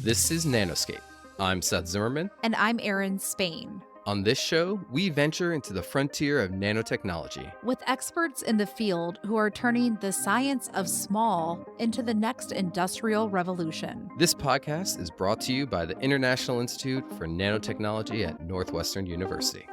This is Nanoscape. I'm Seth Zimmerman. And I'm Erin Spain. On this show, we venture into the frontier of nanotechnology with experts in the field who are turning the science of small into the next industrial revolution. This podcast is brought to you by the International Institute for Nanotechnology at Northwestern University.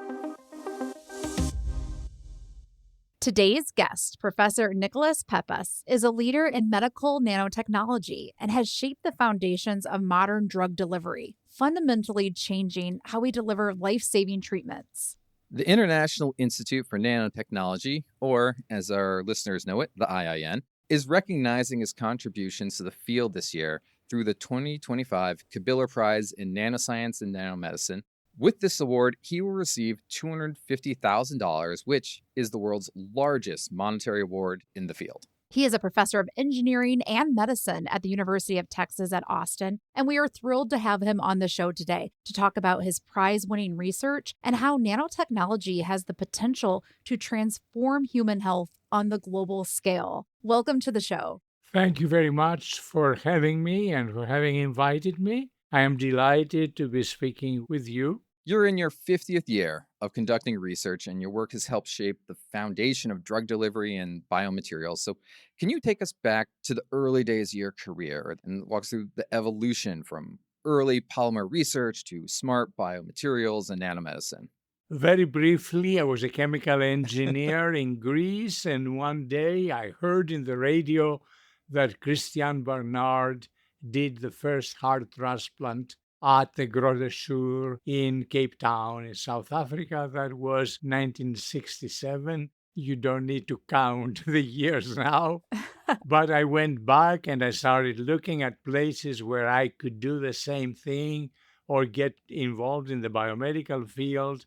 Today's guest, Professor Nicholas Peppas, is a leader in medical nanotechnology and has shaped the foundations of modern drug delivery, fundamentally changing how we deliver life-saving treatments. The International Institute for Nanotechnology, or as our listeners know it, the IIN, is recognizing his contributions to the field this year through the 2025 Kabiller Prize in Nanoscience and Nanomedicine. With this award, he will receive $250,000, which is the world's largest monetary award in the field. He is a professor of engineering and medicine at the University of Texas at Austin, and we are thrilled to have him on the show today to talk about his prize-winning research and how nanotechnology has the potential to transform human health on the global scale. Welcome to the show. Thank you very much for having me and for having invited me. I am delighted to be speaking with you. You're in your 50th year of conducting research, and your work has helped shape the foundation of drug delivery and biomaterials. So can you take us back to the early days of your career and walk us through the evolution from early polymer research to smart biomaterials and nanomedicine? Very briefly, I was a chemical engineer in Greece, and one day I heard in the radio that Christian Barnard did the first heart transplant at the Groote Schuur in Cape Town in South Africa. That was 1967. You don't need to count the years now. But I went back and I started looking at places where I could do the same thing or get involved in the biomedical field.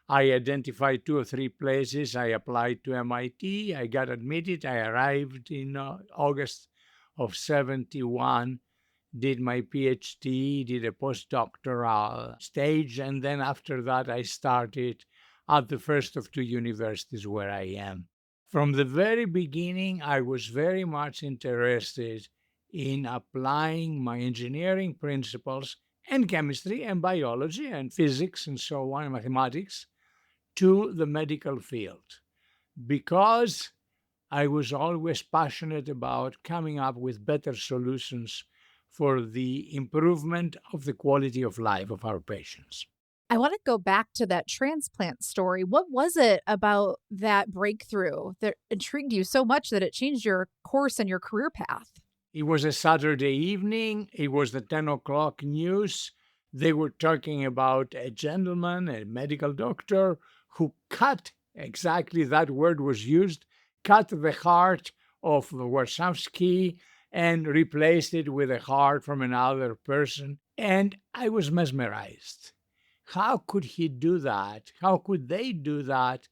I identified 2 or 3 places. I applied to MIT. I got admitted. I arrived in August of 71. Did my PhD, did a postdoctoral stage, and then after that I started at the first of 2 universities where I am. From the very beginning, I was very much interested in applying my engineering principles and chemistry and biology and physics and so on, and mathematics, to the medical field, because I was always passionate about coming up with better solutions for the improvement of the quality of life of our patients. I want to go back to that transplant story. What was it about that breakthrough that intrigued you so much that it changed your course and your career path? It was a Saturday evening. It was the 10 o'clock news. They were talking about a gentleman, a medical doctor, who cut, exactly that word was used, cut the heart of Warshawski and replaced it with a heart from another person. And I was mesmerized. How could he do that? How could they do that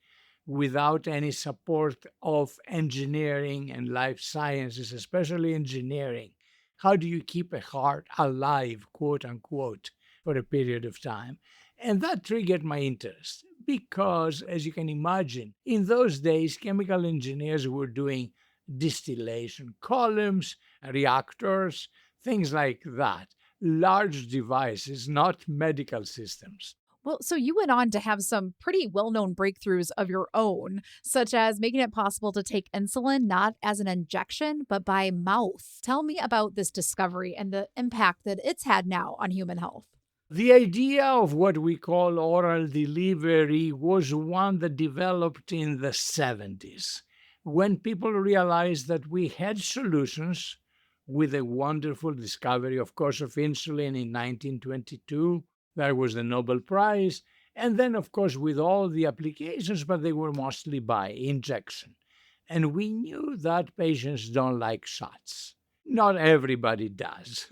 without any support of engineering and life sciences, especially engineering? How do you keep a heart alive, quote unquote, for a period of time? And that triggered my interest because, as you can imagine, in those days, chemical engineers were doing distillation columns, reactors, things like that. Large devices, not medical systems. Well, so you went on to have some pretty well-known breakthroughs of your own, such as making it possible to take insulin not as an injection, but by mouth. Tell me about this discovery and the impact that it's had now on human health. The idea of what we call oral delivery was one that developed in the 70s, when people realized that we had solutions with a wonderful discovery, of course, of insulin in 1922. That was the Nobel Prize. And then, of course, with all the applications, but they were mostly by injection. And we knew that patients don't like shots. Not everybody does.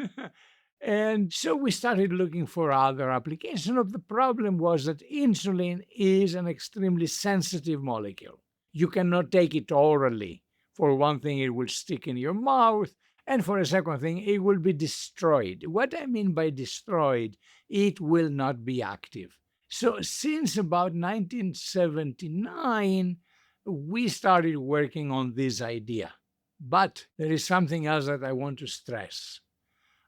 And so we started looking for other applications. The problem was that insulin is an extremely sensitive molecule. You cannot take it orally. For one thing, it will stick in your mouth. And for a second thing, it will be destroyed. What I mean by destroyed, it will not be active. So since about 1979, we started working on this idea. But there is something else that I want to stress.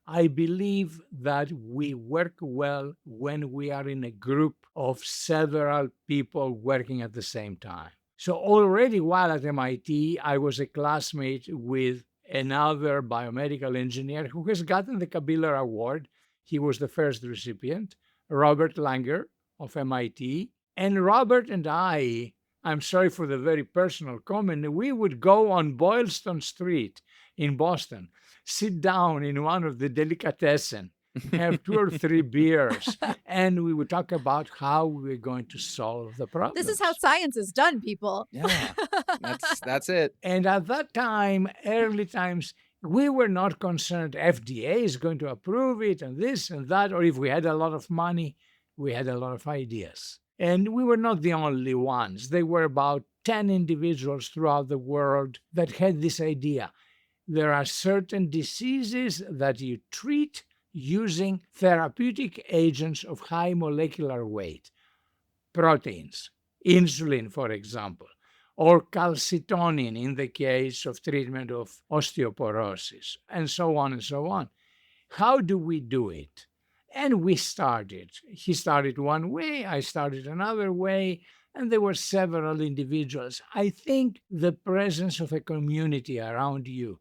I believe that we work well when we are in a group of several people working at the same time. So already while at MIT, I was a classmate with another biomedical engineer who has gotten the Kabiller Award. He was the first recipient, Robert Langer of MIT. And Robert and I'm sorry for the very personal comment, we would go on Boylston Street in Boston, sit down in one of the delicatessen, have two or three beers, and we would talk about how we were going to solve the This is how problems. science is done, people. Yeah, that's it. And at that time, early times, we were not concerned FDA is going to approve it and this and that, or if we had a lot of money, we had a lot of ideas. And we were not the only ones. There were about 10 individuals throughout the world that had this idea. There are certain diseases that you treat using therapeutic agents of high molecular weight, proteins, insulin, for example, or calcitonin in the case of treatment of osteoporosis, and so on and so on. How do we do it? And we started. He started one way, I started another way, and there were several individuals. I think the presence of a community around you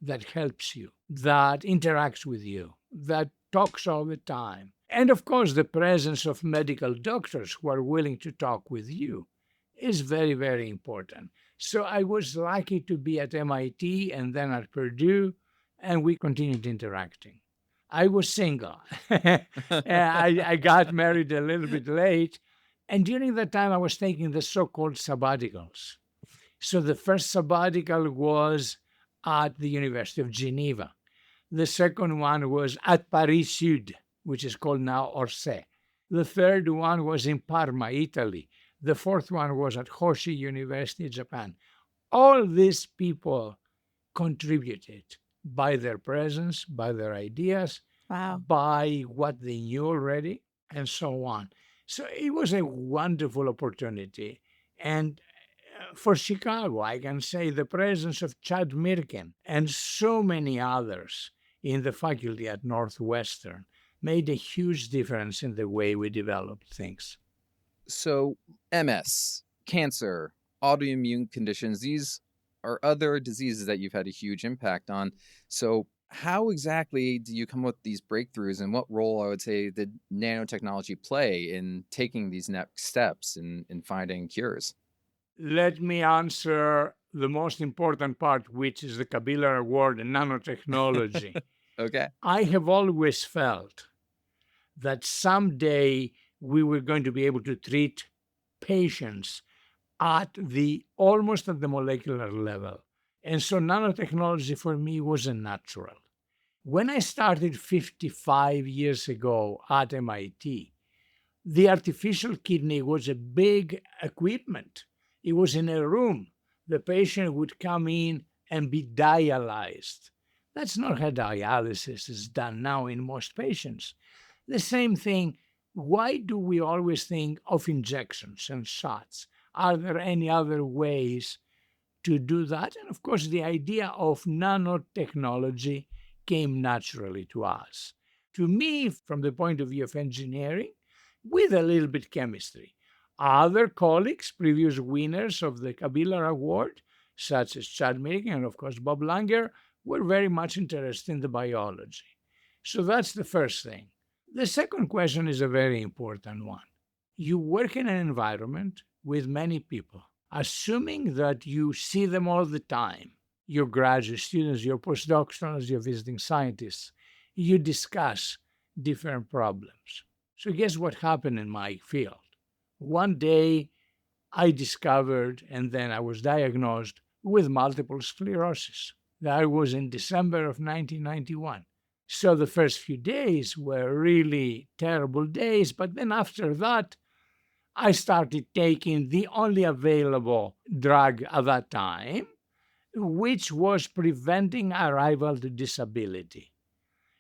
that helps you, that interacts with you, that talks all the time. And of course, the presence of medical doctors who are willing to talk with you is very, very important. So I was lucky to be at MIT and then at Purdue, and we continued interacting. I was single. I got married a little bit late. And during that time, I was taking the so called sabbaticals. So the first sabbatical was at the University of Geneva. The second one was at Paris Sud, which is called now Orsay. The third one was in Parma, Italy. The fourth one was at Hoshi University, Japan. All these people contributed by their presence, by their ideas, Wow. by what they knew already, and so on. So it was a wonderful opportunity. And for Chicago, I can say the presence of Chad Mirkin and so many others in the faculty at Northwestern made a huge difference in the way we developed things. So, MS, cancer, autoimmune conditions, these are other diseases that you've had a huge impact on. So, how exactly do you come up with these breakthroughs, and what role I would say did nanotechnology play in taking these next steps in finding cures? Let me answer the most important part, which is the Kabiller Award in nanotechnology. Okay. I have always felt that someday we were going to be able to treat patients at the almost at the molecular level. And so nanotechnology for me was a natural. When I started 55 years ago at MIT, the artificial kidney was a big equipment. It was in a room. The patient would come in and be dialyzed. That's not how dialysis is done now in most patients. The same thing, why do we always think of injections and shots? Are there any other ways to do that? And of course, the idea of nanotechnology came naturally to us. To me, from the point of view of engineering, with a little bit chemistry. Other colleagues, previous winners of the Kabiller Award, such as Chad Milligan and of course Bob Langer, were very much interested in the biology. So that's the first thing. The second question is a very important one. You work in an environment with many people, assuming that you see them all the time, your graduate students, your postdoctorals, your visiting scientists, you discuss different problems. So guess what happened in my field? One day I discovered and then I was diagnosed with multiple sclerosis. That was in December of 1991. So the first few days were really terrible days, but then after that, I started taking the only available drug at that time, which was preventing arrival to disability.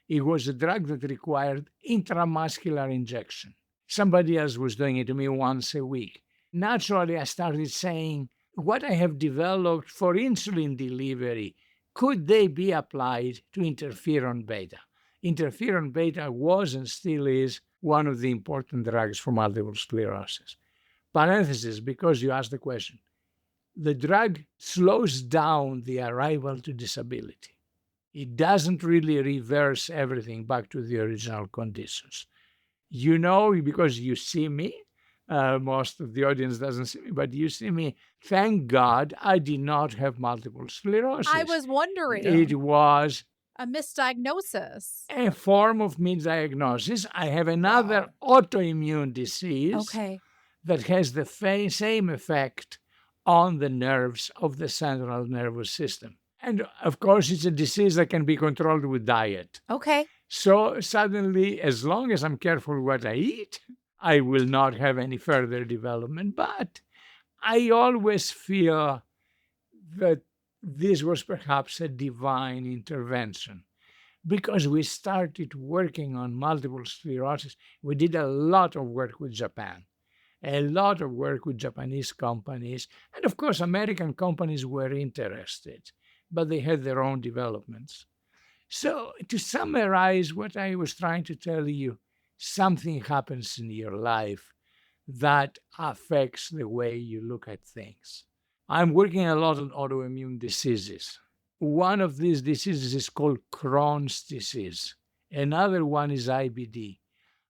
It was a drug that required intramuscular injection. Somebody else was doing it to me once a week. Naturally, I started saying, what I have developed for insulin delivery, could they be applied to interferon beta? interferon beta was and still is one of the important drugs for multiple sclerosis. Parenthesis, because you asked the question. The drug slows down the arrival to disability. It doesn't really reverse everything back to the original conditions. You know, because you see me, most of the audience doesn't see me, but you see me. Thank God I did not have multiple sclerosis. I was wondering. It was A misdiagnosis. a form of misdiagnosis. I have another autoimmune disease Okay. that has the same effect on the nerves of the central nervous system. And of course, it's a disease that can be controlled with diet. Okay. So suddenly, as long as I'm careful what I eat, I will not have any further development. But I always feel that this was perhaps a divine intervention because we started working on multiple sclerosis. We did a lot of work with Japan, a lot of work with Japanese companies. And of course, American companies were interested, but they had their own developments. So, to summarize what I was trying to tell you, something happens in your life that affects the way you look at things. I'm working a lot on autoimmune diseases. One of these diseases is called Crohn's disease. Another one is IBD.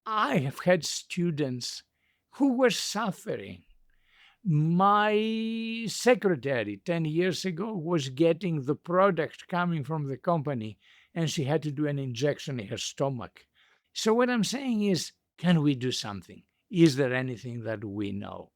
I have had students who were suffering. My secretary 10 years ago was getting the product coming from the company, and she had to do an injection in her stomach. So, what I'm saying is, can we do something? Is there anything that we know?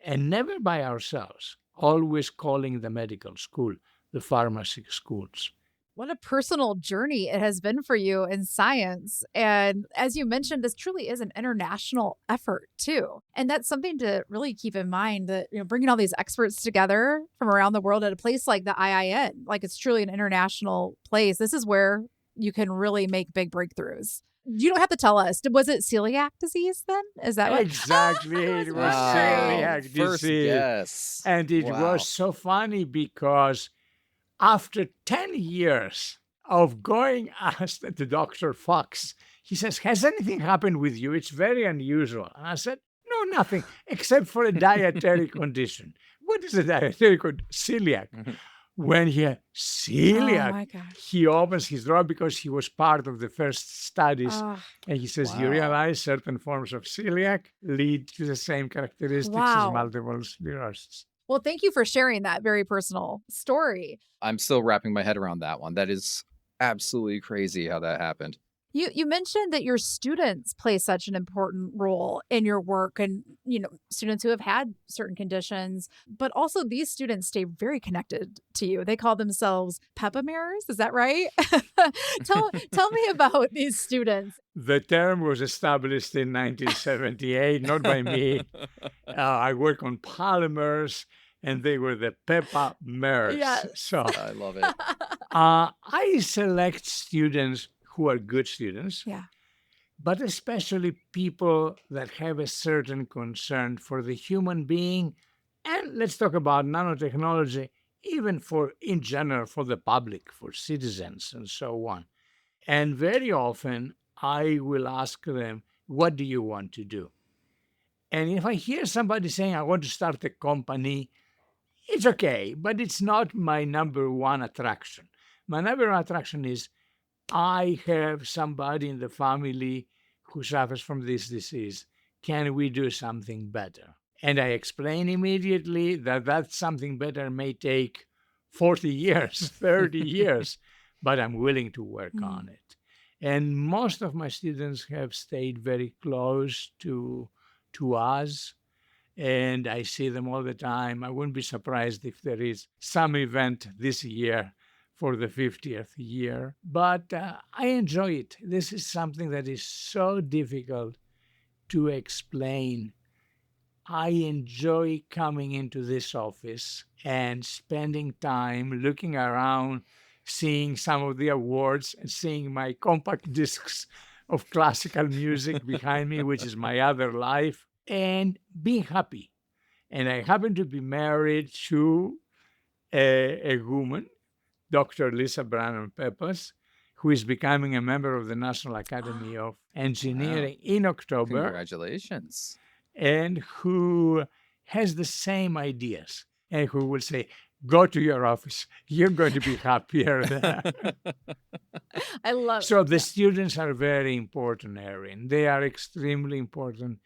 And never by ourselves, always calling the medical school, the pharmacy schools. What a personal journey it has been for you in science. And as you mentioned, this truly is an international effort too. And that's something to really keep in mind that, bringing all these experts together from around the world at a place like the IIN, like it's truly an international place. This is where you can really make big breakthroughs. You don't have to tell us. Was it celiac disease then? Is that what? Exactly. I It was wondering. celiac First disease. guess. And it Wow. was so funny because after 10 years of going asked the Dr. Fox, he says, has anything happened with you? It's very unusual. And I said, no, nothing, except for a dietary condition. What is a dietary condition? Celiac. When he had Oh celiac, my gosh. he opens his drawer because he was part of the first studies. Oh, And he says, you Wow. realize certain forms of celiac lead to the same characteristics Wow. as multiple sclerosis. well, thank you for sharing that very personal story. I'm still wrapping my head around that one. That is absolutely crazy how that happened. You mentioned that your students play such an important role in your work and, students who have had certain conditions, but also these students stay very connected to you. They call themselves Peppa mirrors. Is that right? tell me about these students. The term was established in 1978, not by me. I work on polymers, and they were the Peppa mirrors. Yes. So I love it. I select students who are good students, Yeah. but especially people that have a certain concern for the human being. And let's talk about nanotechnology, even in general, for the public, for citizens, and so on. And very often, I will ask them, what do you want to do? And if I hear somebody saying, I want to start a company, it's okay, but it's not my number one attraction. My number one attraction is I have somebody in the family who suffers from this disease. Can we do something better? And I explain immediately that something better may take 40 years, 30 years, but I'm willing to work on it. And most of my students have stayed very close to us, and I see them all the time. I wouldn't be surprised if there is some event this year for the 50th year, but I enjoy it. This is something that is so difficult to explain. I enjoy coming into this office and spending time looking around, seeing some of the awards and seeing my compact discs of classical music behind me, which is my other life, and being happy. And I happen to be married to a woman, Dr. Lisa Brannon Peppas, who is becoming a member of the National Academy of Wow. Engineering in October, Congratulations. and who has the same ideas, and who will say, go to your office, you're going to be happier there. I love So the yeah. students are very important, Erin. They are extremely important,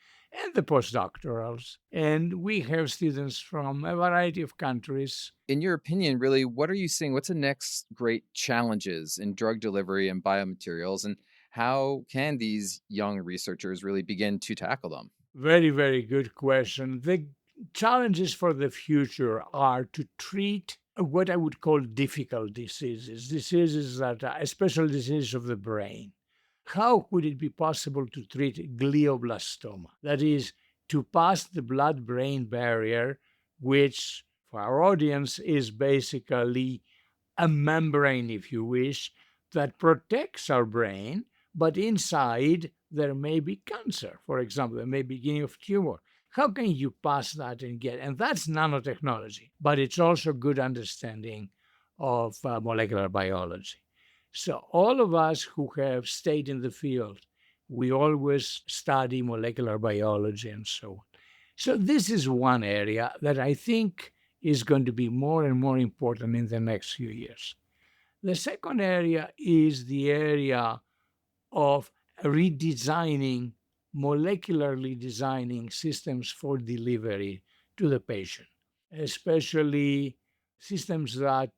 and the postdoctorals. And we have students from a variety of countries. In your opinion, really, what are you seeing? What's the next great challenges in drug delivery and biomaterials, and how can these young researchers really begin to tackle them? Very, very good question. The challenges for the future are to treat what I would call difficult diseases, diseases that are especially diseases of the brain. How would it be possible to treat glioblastoma? That is, to pass the blood brain barrier, which for our audience is basically a membrane, if you wish, that protects our brain, but inside there may be cancer, for example, there may be beginning of tumor. How can you pass that and get? And that's nanotechnology, but it's also good understanding of molecular biology. So all of us who have stayed in the field, we always study molecular biology and so on. So this is one area that I think is going to be more and more important in the next few years. The second area is the area of redesigning, molecularly designing systems for delivery to the patient, especially systems that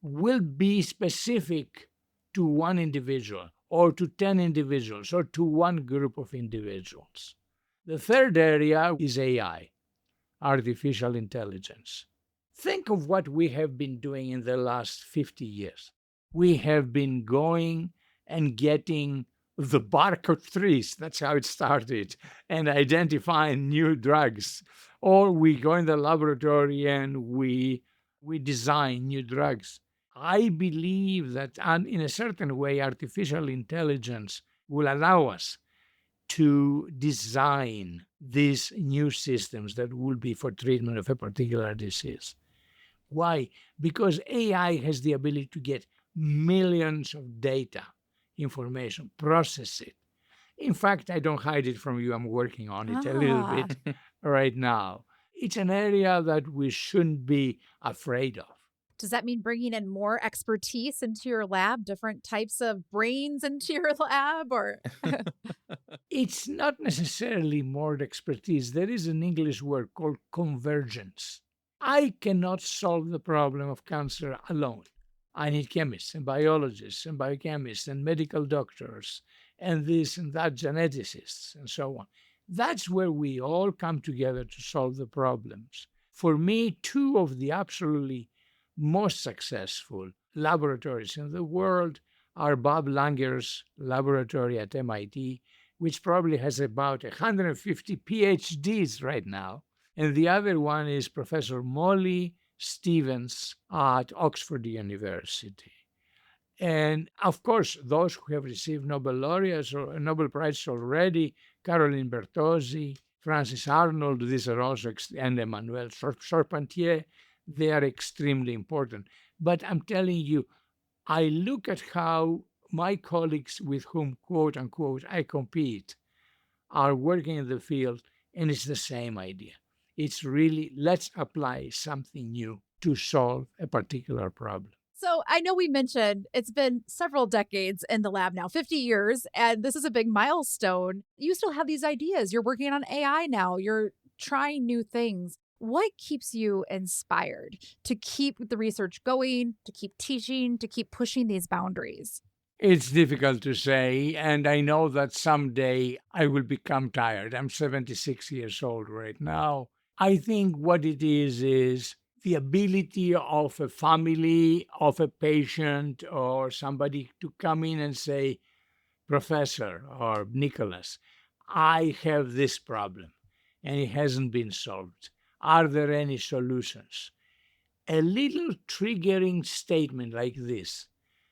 will be specific to one individual or to 10 individuals or to one group of individuals. The third area is AI, artificial intelligence. Think of what we have been doing in the last 50 years. We have been going and getting the bark of trees, that's how it started, and identifying new drugs. Or we go in the laboratory and we design new drugs. I believe that in a certain way, artificial intelligence will allow us to design these new systems that will be for treatment of a particular disease. Why? Because AI has the ability to get millions of data, information, process it. In fact, I don't hide it from you. I'm working on it a little Ah. bit right now. It's an area that we shouldn't be afraid of. Does that mean bringing in more expertise into your lab, different types of brains into your lab or It's not necessarily more expertise. There is an English word called convergence. I cannot solve the problem of cancer alone. I need chemists and biologists and biochemists and medical doctors and this and that geneticists and so on. That's where we all come together to solve the problems. For me, two of the absolutely most successful laboratories in the world are Bob Langer's laboratory at MIT, which probably has about 150 PhDs right now. And the other one is Professor Molly Stevens at Oxford University. And of course, those who have received Nobel laureates or Nobel Prizes already, Caroline Bertozzi, Francis Arnold, these are also, and Emmanuel Charpentier, they are extremely important. But I'm telling you, I look at how my colleagues with whom, quote unquote, I compete are working in the field, and it's the same idea. It's really let's apply something new to solve a particular problem. So I know we mentioned it's been several decades in the lab now, 50 years, and this is a big milestone. You still have these ideas. You're working on AI now. You're trying new things. What keeps you inspired to keep the research going, to keep teaching, to keep pushing these boundaries? It's difficult to say, and I know that someday I will become tired. I'm 76 years old right now. I think what it is the ability of a family, of a patient, or somebody to come in and say, Professor or Nicholas, I have this problem and it hasn't been solved. Are there any solutions? A little triggering statement like this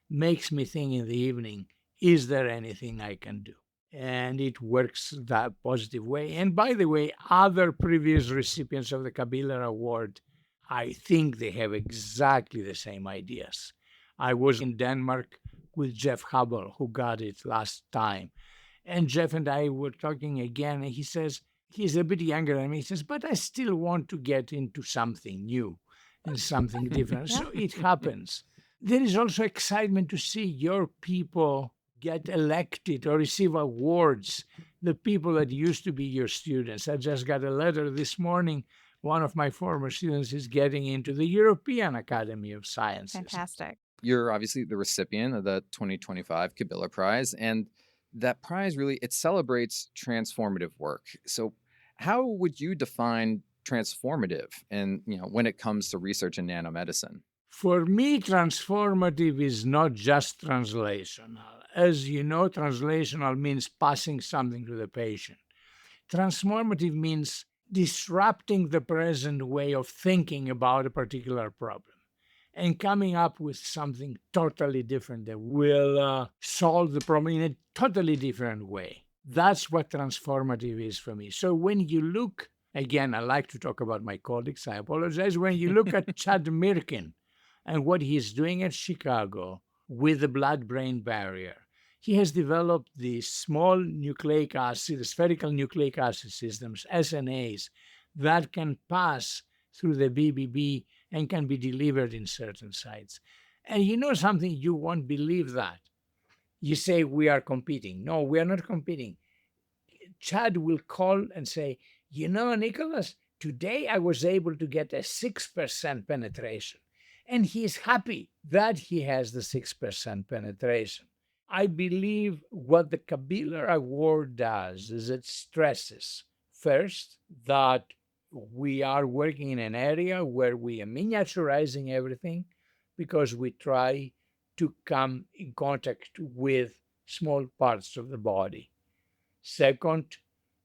makes me think in the evening, is there anything I can do? And it works that positive way. And by the way, other previous recipients of the Kabila Award, I think they have exactly the same ideas. I was in Denmark with Jeff Hubble, who got it last time. And Jeff and I were talking again, and he says, he's a bit younger than me. He says, but I still want to get into something new and something different. Yeah. So it happens. There is also excitement to see your people get elected or receive awards, the people that used to be your students. I just got a letter this morning. One of my former students is getting into the European Academy of Sciences. Fantastic. You're obviously the recipient of the 2025 Kabiller Prize, and that prize really it celebrates transformative work. So, how would you define transformative and when it comes to research in nanomedicine? For me, transformative is not just translational. As you know, translational means passing something to the patient. Transformative means disrupting the present way of thinking about a particular problem and coming up with something totally different that will solve the problem in a totally different way. That's what transformative is for me. So when you look, again, I like to talk about my colleagues, I apologize. When you look at Chad Mirkin and what he's doing at Chicago with the blood brain barrier, he has developed these small nucleic acid, spherical nucleic acid systems, SNAs, that can pass through the BBB and can be delivered in certain sites. And you know something, you won't believe that. You say we are competing. No, we are not competing. Chad will call and say, you know, Nicholas, today I was able to get a 6% penetration. And he is happy that he has the 6% penetration. I believe what the Kabiller Award does is it stresses, first, that we are working in an area where we are miniaturizing everything because we try to come in contact with small parts of the body. Second,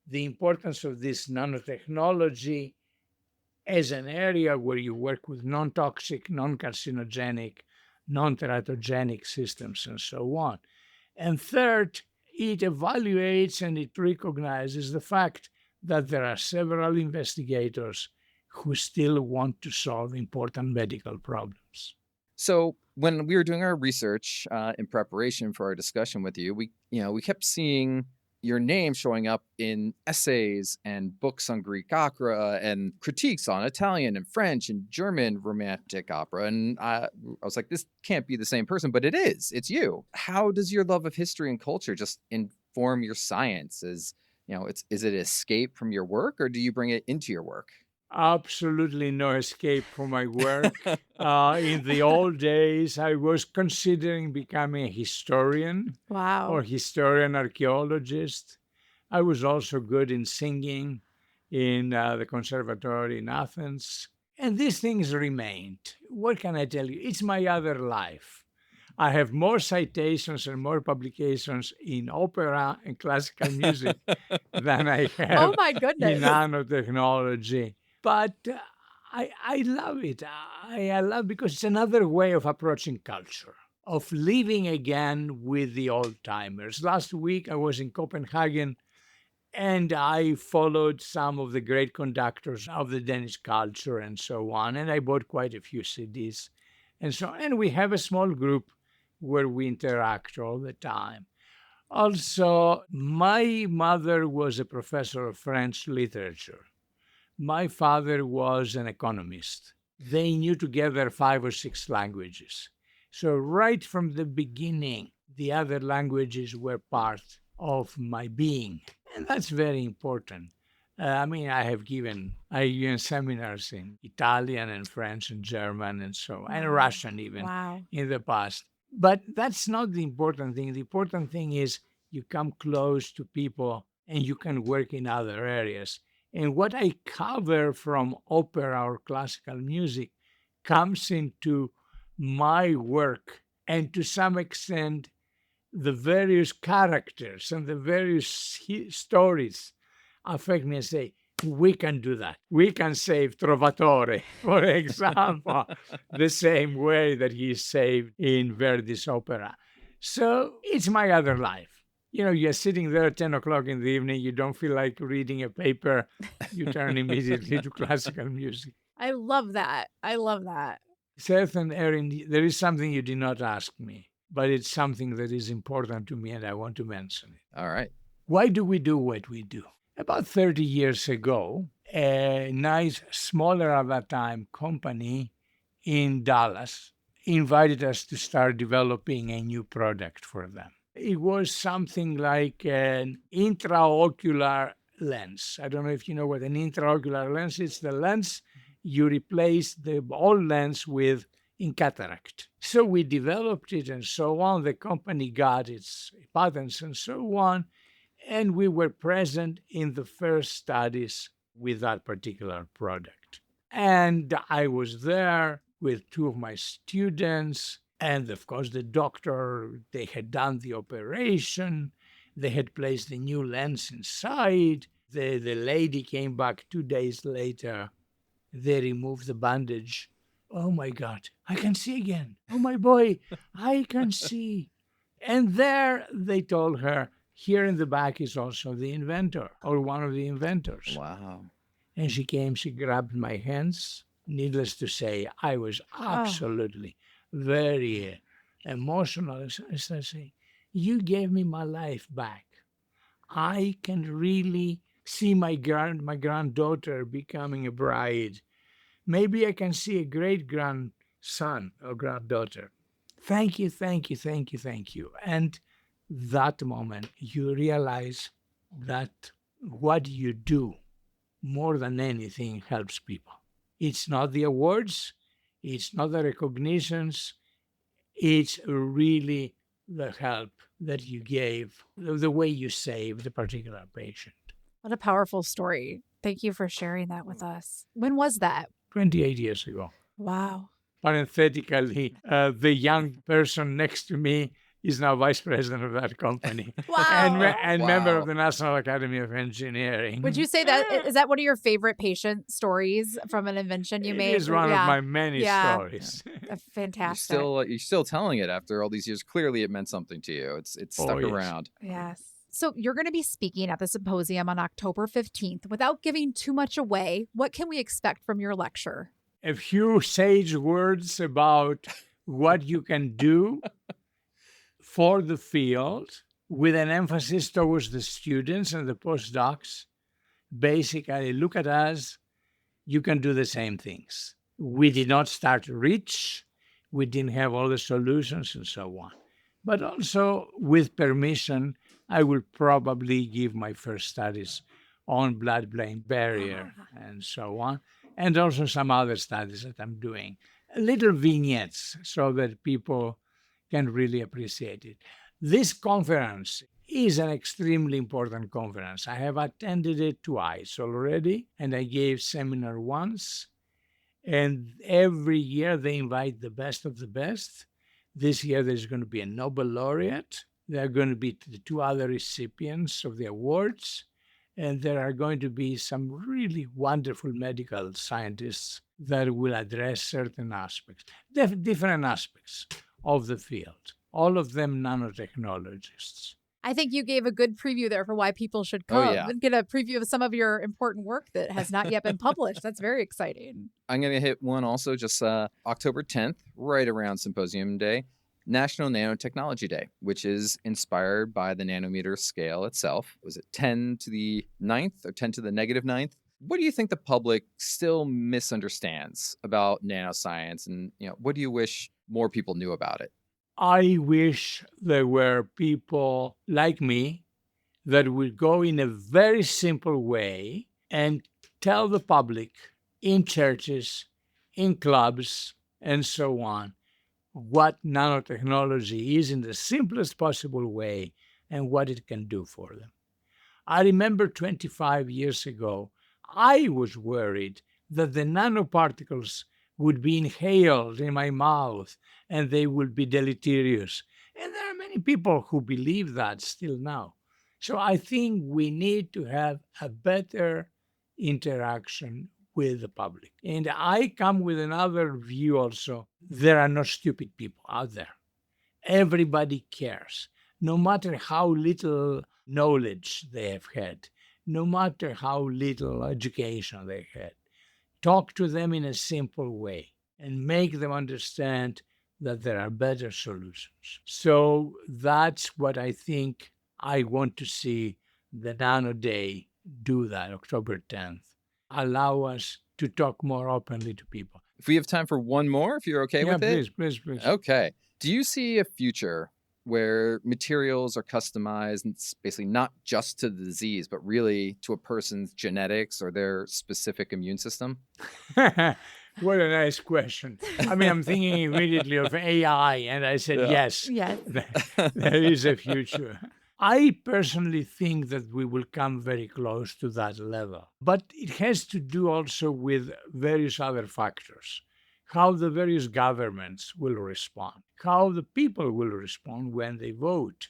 the importance of this nanotechnology as an area where you work with non-toxic, non-carcinogenic, non-teratogenic systems and so on. And third, it evaluates and it recognizes the fact that there are several investigators who still want to solve important medical problems. So when we were doing our research in preparation for our discussion with you, we kept seeing your name showing up in essays and books on Greek opera and critiques on Italian and French and German romantic opera. And I was like, this can't be the same person, but it is. It's you. How does your love of history and culture just inform your science? Is it escape from your work, or do you bring it into your work? Absolutely no escape from my work. In the old days, I was considering becoming a historian Wow. or historian archaeologist. I was also good in singing in the conservatory in Athens. And these things remained. What can I tell you? It's my other life. I have more citations and more publications in opera and classical music than I Oh have my in goodness. nanotechnology. But I love it. I love because it's another way of approaching culture, of living again with the old timers. Last week I was in Copenhagen and I followed some of the great conductors of the Danish culture and so on. And I bought quite a few CDs. And we have a small group where we interact all the time. Also, my mother was a professor of French literature. My father was an economist. They knew together 5 or 6 languages. So, right from the beginning, the other languages were part of my being. And that's very important. I given seminars in Italian and French and German and so, and Wow. Russian even Wow. in the past. But that's not the important thing. The important thing is you come close to people and you can work in other areas. And what I cover from opera or classical music comes into my work. And to some extent, the various characters and the various stories affect me and say, we can do that. We can save Trovatore, for example, the same way that he saved in Verdi's opera. So it's my other life. You're sitting there at 10 o'clock in the evening, you don't feel like reading a paper, you turn immediately to classical music. I love that. I love that. Seth and Erin, there is something you did not ask me. but it's something that is important to me and I want to mention it. All right. Why do we do what we do? About 30 years ago, a nice, smaller at that time company in Dallas invited us to start developing a new product for them. It was something like an intraocular lens. I don't know if you know what an intraocular lens is. The lens you replace the old lens with in cataract. So we developed it and so on. The company got its patents and so on. And we were present in the first studies with that particular product. And I was there with two of my students. And of course, the doctor, they had done the operation. They had placed the new lens inside. The lady came back 2 days later. They removed the bandage. Oh my God, I can see again. Oh my boy, I can see. And there they told her, here in the back is also the inventor or one of the inventors. Wow. And she came, she grabbed my hands. Needless to say, I was absolutely very emotional. As I say, you gave me my life back. I can really see my granddaughter becoming a bride. Maybe I can see a great grandson or granddaughter. Thank you, thank you, thank you, thank you. And that moment, you realize that what you do more than anything helps people. It's not the awards, it's not the recognitions, it's really the help that you gave, the way you saved a particular patient. What a powerful story. Thank you for sharing that with us. When was that? 28 years ago. Wow. Parenthetically, the young person next to me is now vice president of that company and, Wow. and member of Wow. the National Academy of Engineering. Would you say that is that one of your favorite patient stories from an invention you It made? is one of my many Yeah. stories. Fantastic. You're still telling it after all these years. Clearly, it meant something to you. It's Oh, stuck yes. around. Yes. So you're going to be speaking at the symposium on October 15th. Without giving too much away, what can we expect from your lecture? A few sage words about what you can do for the field with an emphasis towards the students and the postdocs. Basically, look at us. You can do the same things. We did not start rich. We didn't have all the solutions and so on. But also, with permission, I will probably give my first studies on blood-brain barrier and so on, and also some other studies that I'm doing. Little vignettes so that people can really appreciate it. This conference is an extremely important conference. I have attended it twice already, and I gave seminar once. And every year they invite the best of the best. This year there's going to be a Nobel laureate. There are going to be the two other recipients of the awards. And there are going to be some really wonderful medical scientists that will address certain aspects, different aspects of the field, all of them nanotechnologists. I think you gave a good preview there for why people should Oh, come yeah. and get a preview of some of your important work that has not yet been published. That's very exciting. I'm going to hit one also just October 10th, right around Symposium Day, National Nanotechnology Day, which is inspired by the nanometer scale itself. Was it 10 to the ninth or 10 to the negative ninth? What do you think the public still misunderstands about nanoscience? And what do you wish more people knew about it? I wish there were people like me that would go in a very simple way and tell the public in churches, in clubs, and so on, what nanotechnology is in the simplest possible way and what it can do for them. I remember 25 years ago, I was worried that the nanoparticles would be inhaled in my mouth and they would be deleterious. And there are many people who believe that still now. So I think we need to have a better interaction with the public. And I come with another view also. There are no stupid people out there. Everybody cares, no matter how little knowledge they have had, no matter how little education they had. Talk to them in a simple way and make them understand that there are better solutions. So that's what I think I want to see the Nano Day do that, October 10th. Allow us to talk more openly to people. If we have time for one more, if you're okay Yeah, with it. please. Okay. Do you see a future where materials are customized and it's basically not just to the disease, but really to a person's genetics or their specific immune system? What a nice question. I mean, I'm thinking immediately of AI, and I said, Yeah. yes, Yes. there is a future. I personally think that we will come very close to that level. But it has to do also with various other factors. How the various governments will respond, how the people will respond when they vote.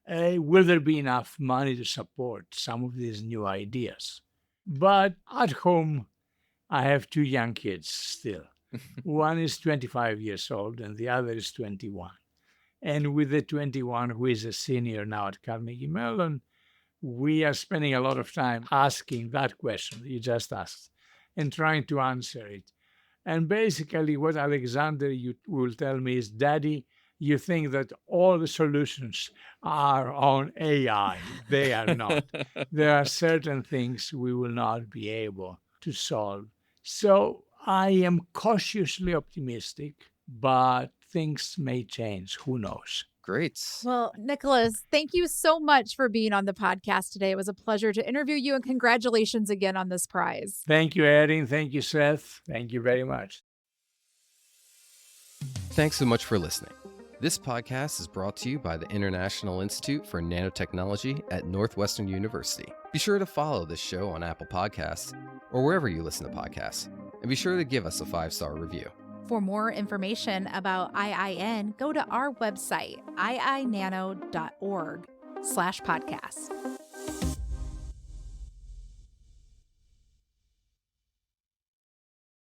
Will there be enough money to support some of these new ideas? But at home, I have two young kids still. One is 25 years old and the other is 21. And with the 21, who is a senior now at Carnegie Mellon, we are spending a lot of time asking that question you just asked and trying to answer it. And basically, what Alexander you will tell me is, Daddy, you think that all the solutions are on AI. They are not. There are certain things we will not be able to solve. So I am cautiously optimistic, but things may change. Who knows? Great. Well, Nicholas, thank you so much for being on the podcast today. It was a pleasure to interview you, and congratulations again on this prize. Thank you, Erin. Thank you, Seth. Thank you very much. Thanks so much for listening. This podcast is brought to you by the International Institute for Nanotechnology at Northwestern University. Be sure to follow this show on Apple Podcasts or wherever you listen to podcasts, and be sure to give us a 5-star review. For more information about IIN, go to our website, iinano.org/podcast.